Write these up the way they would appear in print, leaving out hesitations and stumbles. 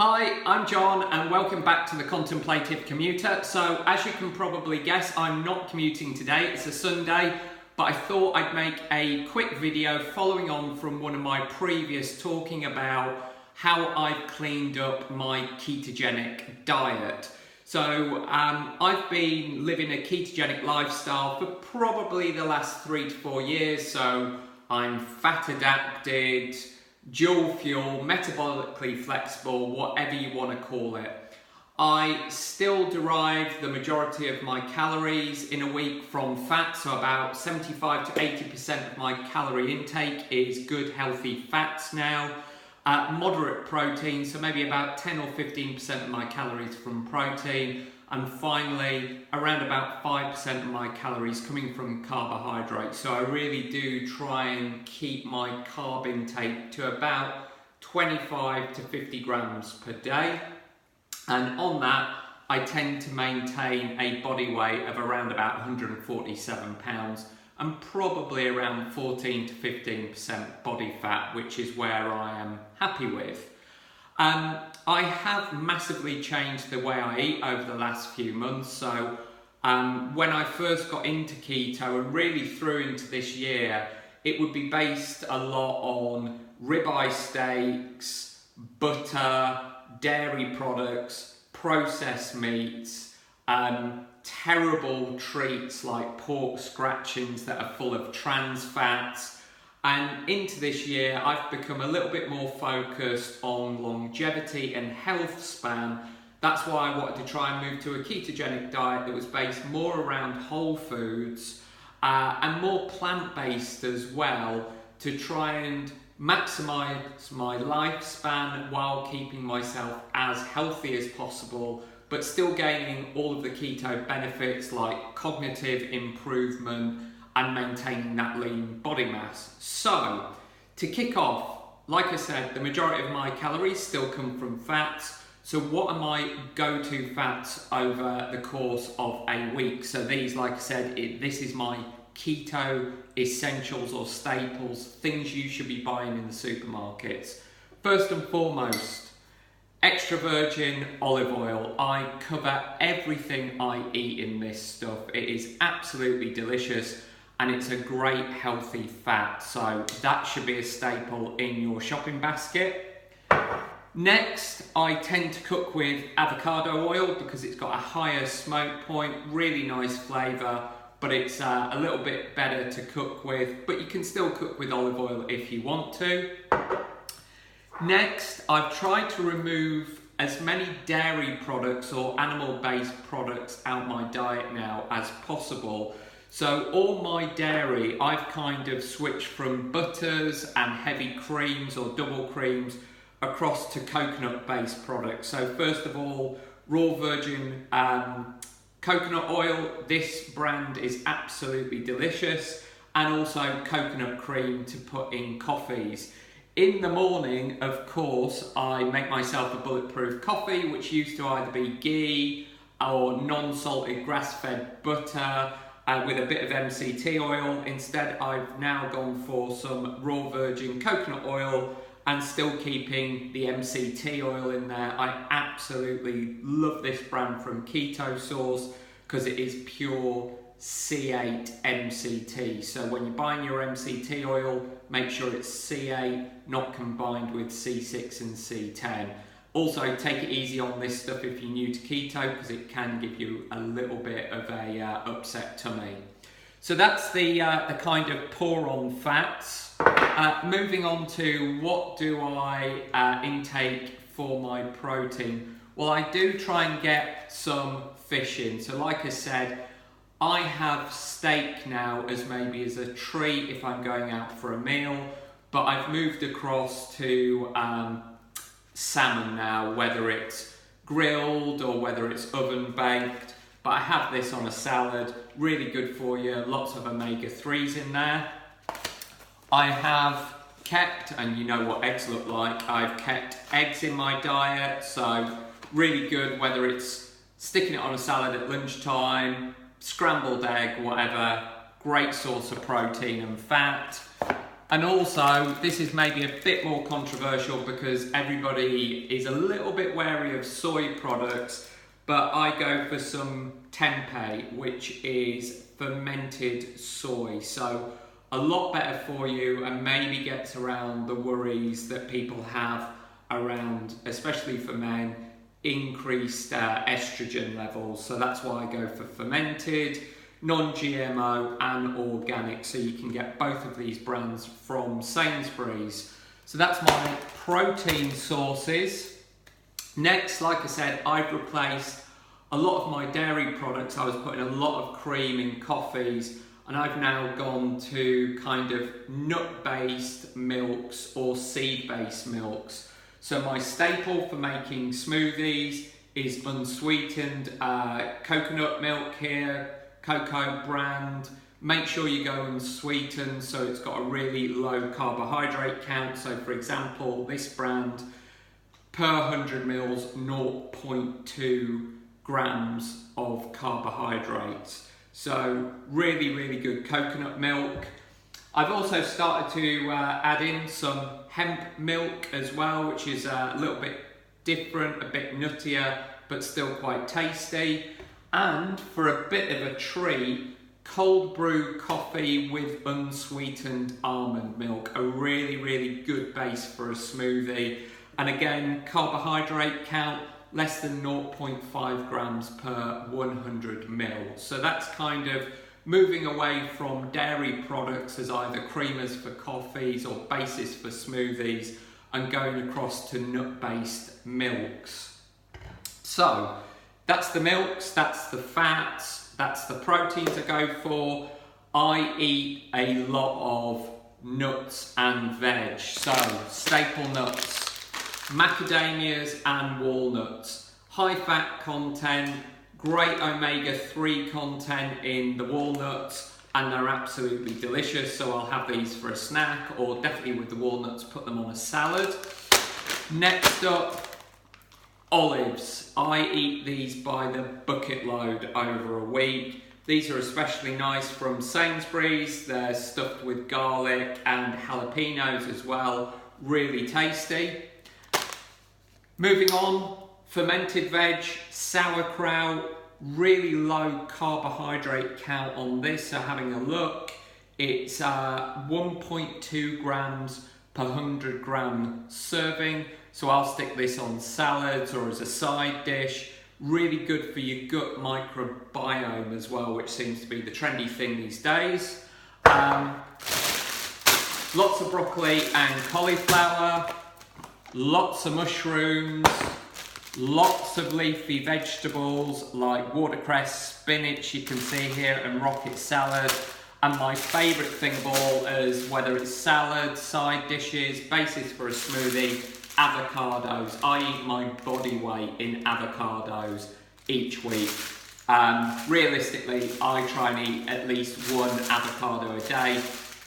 Hi, I'm John and welcome back to the Contemplative Commuter. So as you can probably guess, I'm not commuting today, it's a Sunday, but I thought I'd make a quick video following on from one of my previous talking about how I've cleaned up my ketogenic diet. So I've been living a ketogenic lifestyle for probably the last 3 to 4 years, so I'm fat adapted, dual fuel, metabolically flexible, whatever you want to call it. I still derive the majority of my calories in a week from fat, so about 75 to 80% of my calorie intake is good healthy fats now. Moderate protein, so maybe about 10 or 15% of my calories from protein, and finally around about 5% of my calories coming from carbohydrates. So I really do try and keep my carb intake to about 25 to 50 grams per day, and on that I tend to maintain a body weight of around about 147 pounds and probably around 14 to 15% body fat, which is where I am happy with. I have massively changed the way I eat over the last few months. So when I first got into keto and really through into this year, it would be based a lot on ribeye steaks, butter, dairy products, processed meats, terrible treats like pork scratchings that are full of trans fats. And into this year, I've become a little bit more focused on longevity and health span. That's why I wanted to try and move to a ketogenic diet that was based more around whole foods and more plant-based as well, to try and maximize my lifespan while keeping myself as healthy as possible, but still gaining all of the keto benefits like cognitive improvement and maintaining that lean body mass. So, to kick off, like I said, the majority of my calories still come from fats. So what are my go-to fats over the course of a week? So these, like I said, this is my keto essentials or staples, things you should be buying in the supermarkets. First and foremost, extra virgin olive oil. I cover everything I eat in this stuff. It is absolutely delicious and it's a great healthy fat, so that should be a staple in your shopping basket. Next, I tend to cook with avocado oil because it's got a higher smoke point, really nice flavour, but it's a little bit better to cook with, but you can still cook with olive oil if you want to. Next, I've tried to remove as many dairy products or animal-based products out my diet now as possible. So all my dairy, I've kind of switched from butters and heavy creams or double creams across to coconut-based products. So first of all, raw virgin coconut oil. This brand is absolutely delicious, and also coconut cream to put in coffees. In the morning, of course, I make myself a bulletproof coffee, which used to either be ghee or non-salted grass-fed butter with a bit of MCT oil. Instead, I've now gone for some raw virgin coconut oil and still keeping the MCT oil in there. I absolutely love this brand from Keto Source because it is pure C8 MCT. So when you're buying your MCT oil, make sure it's C8, not combined with C6 and C10. Also, take it easy on this stuff if you're new to keto, because it can give you a little bit of a upset tummy. So that's the kind of pour on fats. Moving on to what do I intake for my protein? Well, I do try and get some fish in. So like I said, I have steak now as maybe as a treat if I'm going out for a meal, but I've moved across to salmon now, whether it's grilled or whether it's oven baked. But I have this on a salad, really good for you, lots of omega-3s in there. I have kept, and you know what eggs look like, I've kept eggs in my diet, so really good whether it's sticking it on a salad at lunchtime, scrambled egg, whatever, great source of protein and fat. And also, this is maybe a bit more controversial because everybody is a little bit wary of soy products, but I go for some tempeh, which is fermented soy. So a lot better for you and maybe gets around the worries that people have around, especially for men, increased estrogen levels. So that's why I go for fermented, non-GMO and organic, so you can get both of these brands from Sainsbury's. So that's my protein sources. Next, like I said, I've replaced a lot of my dairy products. I was putting a lot of cream in coffees, and I've now gone to kind of nut-based milks or seed-based milks. So my staple for making smoothies is unsweetened coconut milk here, Cocoa brand. Make sure you go unsweetened, so it's got a really low carbohydrate count. So for example, this brand, per 100 mils, 0.2 grams of carbohydrates. So really, really good coconut milk. I've also started to add in some hemp milk as well, which is a little bit different, a bit nuttier, but still quite tasty. And for a bit of a treat, cold brew coffee with unsweetened almond milk, a really, really good base for a smoothie. And again, carbohydrate count, less than 0.5 grams per 100 mils. So that's kind of moving away from dairy products as either creamers for coffees or bases for smoothies and going across to nut-based milks. So that's the milks, that's the fats, that's the proteins I go for. I eat a lot of nuts and veg. So staple nuts, macadamias and walnuts. High fat content, great omega-3 content in the walnuts, and they're absolutely delicious. So I'll have these for a snack, or definitely with the walnuts, put them on a salad. Next up, olives. I eat these by the bucket load over a week. These are especially nice from Sainsbury's. They're stuffed with garlic and jalapenos as well. Really tasty. Moving on, fermented veg, sauerkraut, really low carbohydrate count on this. So having a look, it's 1.2 grams per 100 gram serving. So I'll stick this on salads or as a side dish. Really good for your gut microbiome as well, which seems to be the trendy thing these days. Lots of broccoli and cauliflower, lots of mushrooms, lots of leafy vegetables like watercress, spinach, you can see here, and rocket salad. And my favourite thing of all is, whether it's salad, side dishes, bases for a smoothie, avocados. I eat my body weight in avocados each week. Realistically, I try and eat at least one avocado a day.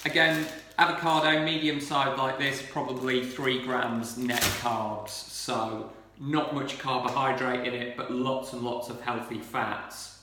Again, avocado medium size like this, probably 3 grams net carbs. So not much carbohydrate in it, but lots and lots of healthy fats.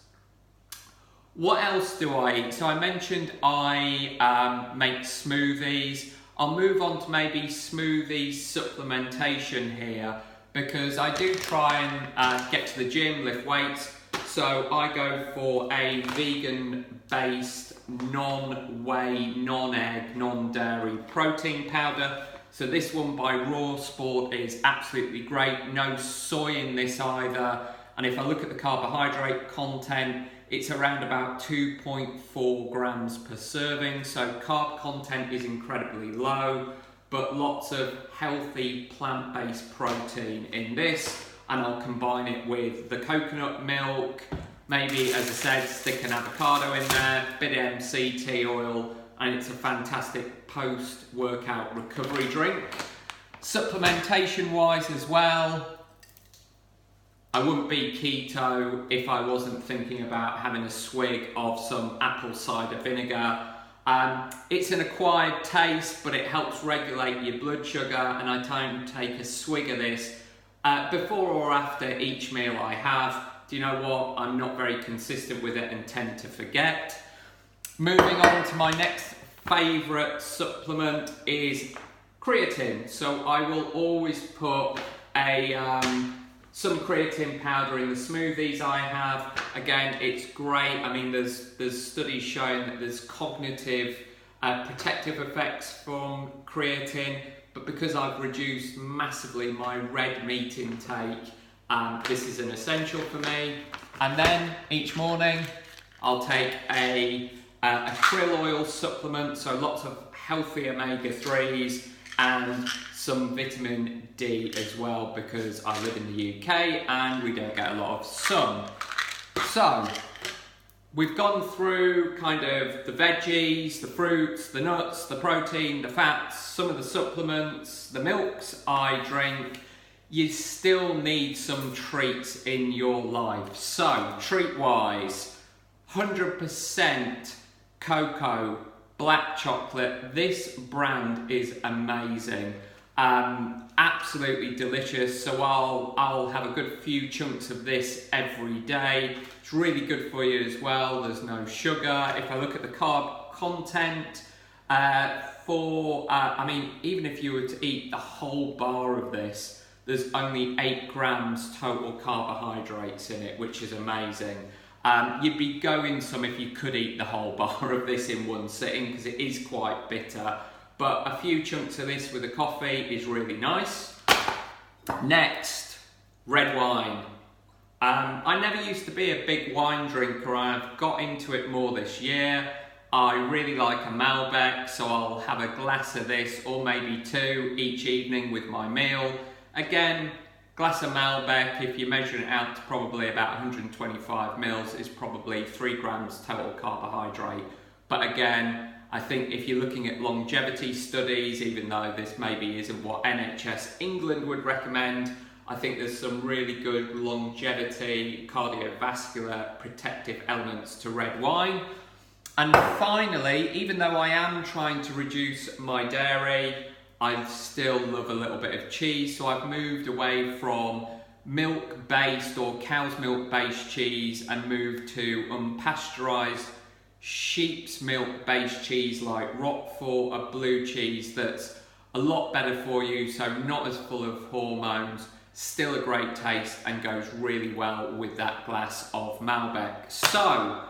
What else do I eat? So I mentioned I make smoothies. I'll move on to maybe smoothie supplementation here, because I do try and get to the gym, lift weights. So I go for a vegan-based, non-whey, non-egg, non-dairy protein powder. So this one by Raw Sport is absolutely great. No soy in this either. And if I look at the carbohydrate content, it's around about 2.4 grams per serving. So carb content is incredibly low, but lots of healthy plant-based protein in this. And I'll combine it with the coconut milk, maybe, as I said, stick an avocado in there, bit of MCT oil, and it's a fantastic post-workout recovery drink. Supplementation-wise as well, I wouldn't be keto if I wasn't thinking about having a swig of some apple cider vinegar. It's an acquired taste, but it helps regulate your blood sugar, and I tend to take a swig of this before or after each meal I have. Do you know what? I'm not very consistent with it and tend to forget. Moving on to my next favourite supplement is creatine. So I will always put some creatine powder in the smoothies I have. Again, it's great. I mean, there's studies showing that there's cognitive protective effects from creatine, but because I've reduced massively my red meat intake, this is an essential for me. And then each morning I'll take a krill oil supplement, so lots of healthy omega-3s and some vitamin D as well, because I live in the UK and we don't get a lot of sun. So we've gone through kind of the veggies, the fruits, the nuts, the protein, the fats, some of the supplements, the milks I drink. You still need some treats in your life. So treat-wise, 100% cocoa, black chocolate. This brand is amazing. Absolutely delicious. So I'll have a good few chunks of this every day. It's really good for you as well. There's no sugar. If I look at the carb content, I mean, even if you were to eat the whole bar of this, there's only 8 grams total carbohydrates in it, which is amazing. You'd be going some if you could eat the whole bar of this in one sitting, because it is quite bitter. But a few chunks of this with a coffee is really nice. Next, red wine. I never used to be a big wine drinker. I've got into it more this year. I really like a Malbec, so I'll have a glass of this, or maybe 2 each evening with my meal. Again, glass of Malbec, if you measure it out to probably about 125 mils, is probably 3 grams total carbohydrate. But again, I think if you're looking at longevity studies, even though this maybe isn't what NHS England would recommend, I think there's some really good longevity, cardiovascular protective elements to red wine. And finally, even though I am trying to reduce my dairy, I still love a little bit of cheese, so I've moved away from milk-based or cow's milk-based cheese and moved to unpasteurised sheep's milk-based cheese like Roquefort, a blue cheese that's a lot better for you, so not as full of hormones, still a great taste and goes really well with that glass of Malbec. So,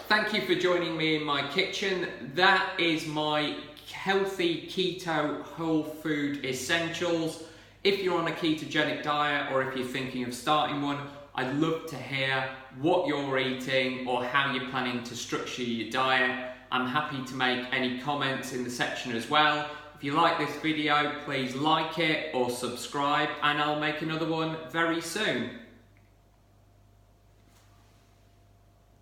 thank you for joining me in my kitchen. That is my healthy keto whole food essentials. If you're on a ketogenic diet or if you're thinking of starting one, I'd love to hear what you're eating or how you're planning to structure your diet. I'm happy to make any comments in the section as well. If you like this video, please like it or subscribe, and I'll make another one very soon.